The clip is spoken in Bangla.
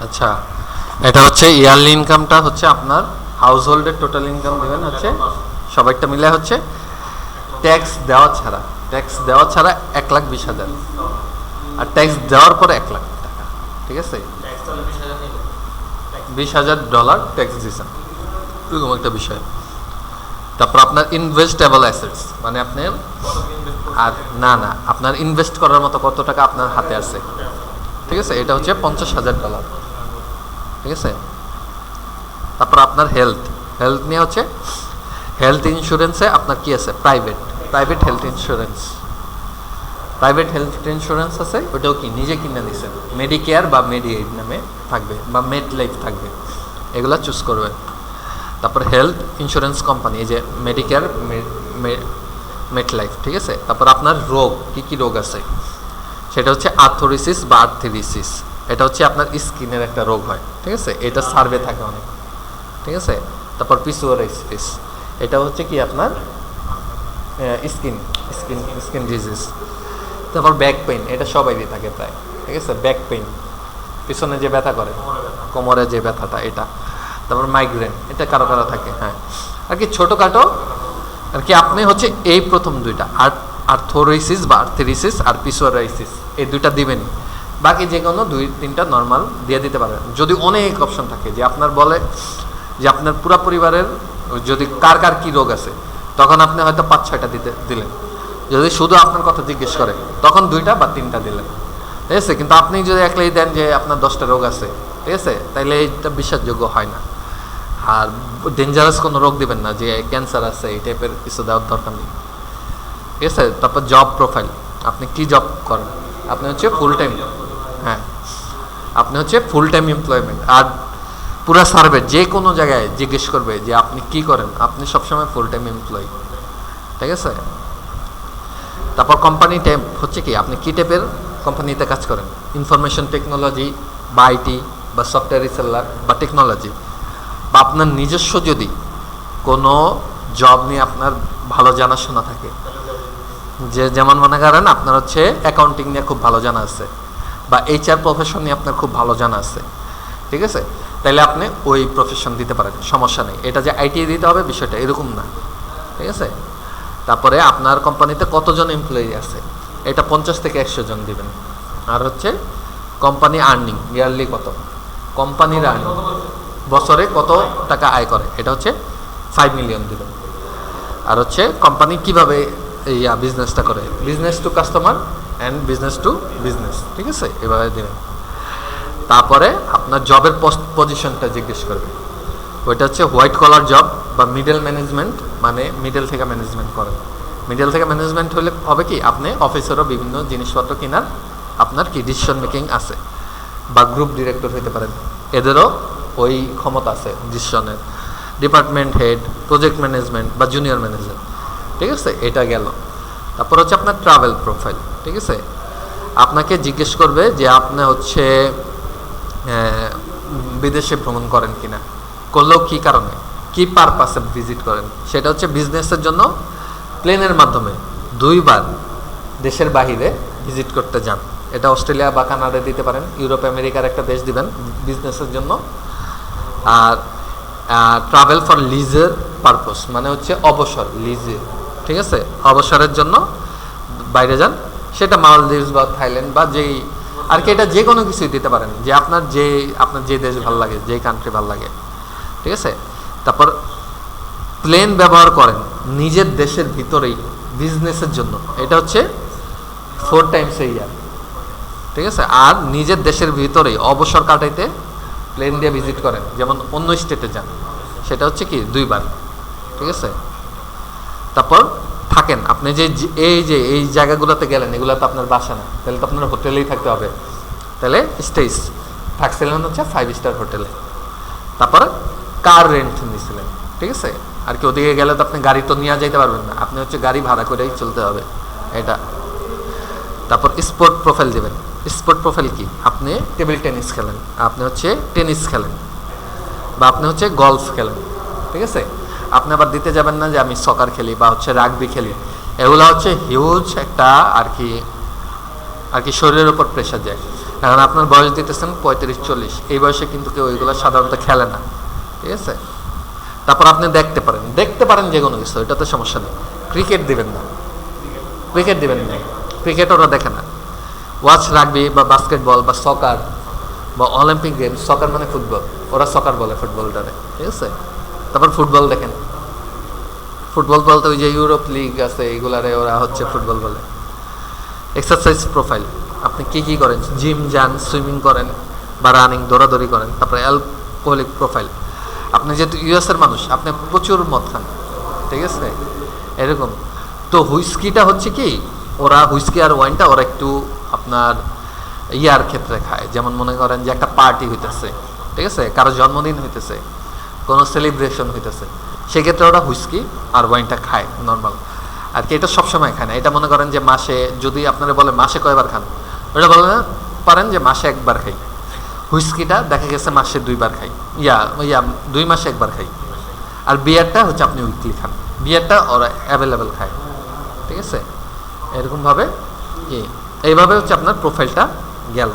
আচ্ছা, এটা হচ্ছে ইয়ারলি ইনকামটা হচ্ছে আপনার হাউস হোল্ডের টোটাল ইনকাম দেবেন হচ্ছে সবাইটা মিলে হচ্ছে ট্যাক্স দেওয়া ছাড়া 1,20,000, আর ট্যাক্স দেওয়ার পরে 1,00,000 টাকা। ঠিক আছে, $20,000 ট্যাক্স দিচ্ছেন, এরকম একটা বিষয়। তারপর আপনার ইনভেস্টেবল অ্যাসেটস মানে আপনার আর না আপনার ইনভেস্ট করার মতো কত টাকা আপনার হাতে আছে। ঠিক আছে, এটা হচ্ছে $50,000। ঠিক আছে, তারপর আপনার হেলথ নিয়ে হচ্ছে হেলথ ইন্স্যুরেন্সে আপনার কি আছে, প্রাইভেট হেলথ ইন্স্যুরেন্স আছে, ওটাও কি নিজে কিনে নিছেন, মেডিকেয়ার বা মেডিএইড নামে থাকবে বা মেড লাইফ থাকবে, এগুলা চুজ করবেন। তারপর হেলথ ইন্স্যুরেন্স কোম্পানি, এই যে মেডিকেয়ার, মেড লাইফ। ঠিক আছে, তারপর আপনার রোগ কি রোগ আছে, সেটা হচ্ছে আর্থ্রোরিসিস বা আর্থ্রিটিস, এটা হচ্ছে আপনার স্কিনের একটা রোগ হয়। ঠিক আছে, এটা সার্ভে থাকে অনেক। ঠিক আছে, তারপর পিসোরিয়াসিস, এটা হচ্ছে কি আপনার স্কিন ডিজিজ। তারপর ব্যাক পেইন, এটা সবাইরই থাকে প্রায়। ঠিক আছে, ব্যাক পেইন পিছনে যে ব্যথা করে, কোমরে যে ব্যথাটা, এটা। তারপর মাইগ্রেন, এটা কারো থাকে। হ্যাঁ, আর কি ছোটোখাটো আর কি আপনি হচ্ছে এই প্রথম দুইটা আর্থ্রোরিসিস বা আর্থ্রিটিস আর পিসোরিয়াসিস, এই দুইটা দিবেনই। বাকি যে কোনো 2-3টা নর্মাল দিয়ে দিতে পারেন। যদি অনেক অপশন থাকে যে আপনার বলে যে আপনার পুরো পরিবারের যদি কার কী রোগ আছে, তখন আপনি হয়তো 5-6টা দিলেন। যদি শুধু আপনার কথা জিজ্ঞেস করে, তখন 2টা বা 3টা দিলেন। ঠিক আছে, কিন্তু আপনি যদি একলাই দেন যে আপনার 10টা রোগ আছে, ঠিক আছে, তাইলে এইটা বিশ্বাসযোগ্য হয় না। আর ডেঞ্জারাস কোনো রোগ দিবেন না, যে ক্যান্সার আছে এই টাইপের কিছু দেওয়ার দরকার নেই। ঠিক আছে, তারপর জব প্রোফাইল, আপনি কি জব করেন, আপনি হচ্ছে ফুল টাইম, হ্যাঁ আপনি হচ্ছে ফুল টাইম এমপ্লয়মেন্ট। আর পুরা সার্ভে যে কোনো জায়গায় জিজ্ঞেস করবে যে আপনি কি করেন, আপনি সবসময় ফুল টাইম এমপ্লয়ি। ঠিক আছে, তারপর কোম্পানি টাইপ হচ্ছে কি আপনি কী টাইপের কোম্পানিতে কাজ করেন, ইনফরমেশন টেকনোলজি বা আইটি বা সফটওয়্যার রিসেলার বা টেকনোলজি, বা আপনার নিজস্ব যদি কোনো জব নিয়ে আপনার ভালো জানাশোনা থাকে, যে যেমন মনে করেন আপনার হচ্ছে অ্যাকাউন্টিং নিয়ে খুব ভালো জানা আছে, বা HR প্রফেশন নিয়ে আপনার খুব ভালো জানা আছে। ঠিক আছে, তাইলে আপনি ওই প্রফেশন দিতে পারেন, সমস্যা নেই। এটা যে আইটি দিতে হবে বিষয়টা এরকম না। ঠিক আছে, তারপরে আপনার কোম্পানিতে কতজন এমপ্লয়ি আছে, এটা 50 থেকে 100 জন দিবেন। আর হচ্ছে কোম্পানি আর্নিং ইয়ারলি কত, কোম্পানির আর্নিং বছরে কত টাকা আয় করে, এটা হচ্ছে 5 মিলিয়ন দিবেন। আর হচ্ছে কোম্পানি কিভাবে এই বিজনেসটা করে, business to customer and business to business. ঠিক আছে, এভাবে দেবেন। তারপরে আপনার জবের পজিশনটা জিজ্ঞেস করবে, ওইটা হচ্ছে হোয়াইট কলার জব বা মিডল ম্যানেজমেন্ট, মানে মিডল থেকে ম্যানেজমেন্ট করেন। মিডল থেকে ম্যানেজমেন্ট হলে হবে কি আপনি অফিসেরও বিভিন্ন জিনিসপত্র কেনার আপনার কি ডিসিশন মেকিং আছে, বা গ্রুপ ডিরেক্টর হতে পারেন, এদেরও ওই ক্ষমতা আছে ডিসিশনের। ডিপার্টমেন্ট হেড, প্রজেক্ট ম্যানেজমেন্ট বা জুনিয়র ম্যানেজার। ঠিক আছে, এটা গেল। তারপর হচ্ছে আপনার ট্রাভেল প্রোফাইল। ঠিক আছে, আপনাকে জিজ্ঞেস করবে যে আপনি হচ্ছে বিদেশে ভ্রমণ করেন কিনা, করলেও কী কারণে, কী পারপাসে ভিজিট করেন। সেটা হচ্ছে বিজনেসের জন্য প্লেনের মাধ্যমে 2 বার দেশের বাহিরে ভিজিট করতে যান, এটা অস্ট্রেলিয়া বা কানাডা দিতে পারেন, ইউরোপ আমেরিকার একটা দেশ দিবেন বিজনেসের জন্য। আর ট্রাভেল ফর লিজার পারপস মানে হচ্ছে অবসর, লিজে। ঠিক আছে, অবসরের জন্য বাইরে যান, সেটা মালদ্বীপস বা থাইল্যান্ড বা যেই আর কি, এটা যে কোনো কিছুই দিতে পারেন, যে আপনার যে দেশ ভালো লাগে, যে কান্ট্রি ভালো লাগে। ঠিক আছে, তারপর প্লেন ব্যবহার করেন নিজের দেশের ভিতরেই বিজনেসের জন্য, এটা হচ্ছে 4 টাইমস এ ইয়ার। ঠিক আছে, আর নিজের দেশের ভিতরেই অবসর কাটাইতে প্লেন দিয়ে ভিজিট করেন, যেমন অন্য স্টেটে যান, সেটা হচ্ছে কি 2 বার। ঠিক আছে, তারপর থাকেন আপনি যে এই জায়গাগুলোতে গেলেন, এগুলো তো আপনার বাসা না, তাহলে তো আপনার হোটেলেই থাকতে হবে, তাহলে স্টেজ থাকছিলেন হচ্ছে 5 স্টার হোটেলে। তারপর কার রেন্ট নিয়েছিলেন। ঠিক আছে, আর কি ওদিকে গেলে তো আপনি গাড়ি তো নিয়ে যাইতে পারবেন না, আপনি হচ্ছে গাড়ি ভাড়া করেই চলতে হবে এটা। তারপর স্পোর্ট প্রোফাইল দেবেন। স্পোর্ট প্রোফাইল কি, আপনি টেবিল টেনিস খেলেন, আপনি হচ্ছে টেনিস খেলেন, বা আপনি হচ্ছে গলফ খেলেন। ঠিক আছে, আপনি আবার দিতে যাবেন না যে আমি সকার খেলি বা হচ্ছে রাগবি খেলি, এগুলো হচ্ছে হিউজ একটা আর কি শরীরের উপর প্রেশার যায়। এখন আপনার বয়স দিতেছেন 35-40, এই বয়সে কিন্তু কেউ ওইগুলো সাধারণত খেলে না, ঠিক আছে। তারপর আপনি দেখতে পারেন যে কোনো কিছু, এটাতে সমস্যা নেই। ক্রিকেট দিবেন না, ক্রিকেট ওরা দেখে না। ওয়াচ রাগবি বা বাস্কেটবল বা সকার বা অলিম্পিক গেম, সকার মানে ফুটবল, ওরা সকার বলে ফুটবলটারে, ঠিক আছে। তারপর ফুটবল দেখেন, ফুটবল বলতে ওই যে ইউরোপ লিগ আছে এইগুলারে ওরা হচ্ছে ফুটবল বলে। এক্সারসাইজ প্রোফাইল, আপনি কি করেন, জিম যান, সুইমিং করেন বা রানিং, দৌড়াদৌড়ি করেন। তারপরে অ্যালকোহলিক প্রোফাইল, আপনি যেহেতু ইউএসের মানুষ, আপনি প্রচুর মদ খান, ঠিক আছে, এরকম। তো হুইস্কিটা হচ্ছে কি, ওরা হুইস্কি আর ওয়াইনটা ওরা একটু আপনার ইয়ার ক্ষেত্রে খায়, যেমন মনে করেন যে একটা পার্টি হইতেছে, ঠিক আছে, কারো জন্মদিন হইতেছে, কোনো সেলিব্রেশন হইতেছে, সেক্ষেত্রে ওরা হুইস্কি আর ওয়াইনটা খায় নর্মাল। আর কি এটা সবসময় খায় না, এটা মনে করেন যে মাসে, যদি আপনারা বলে মাসে কয়বার খান, ওটা বলে পারেন যে মাসে একবার খাই। হুইস্কিটা দেখা গেছে মাসে 2 বার খাই, 2 মাসে 1 বার খাই। আর বিয়ারটা হচ্ছে আপনি উইকলি খান, বিয়ারটা ওরা অ্যাভেলেবেল খায়, ঠিক আছে। এরকমভাবে এইভাবে হচ্ছে আপনার প্রোফাইলটা গেল।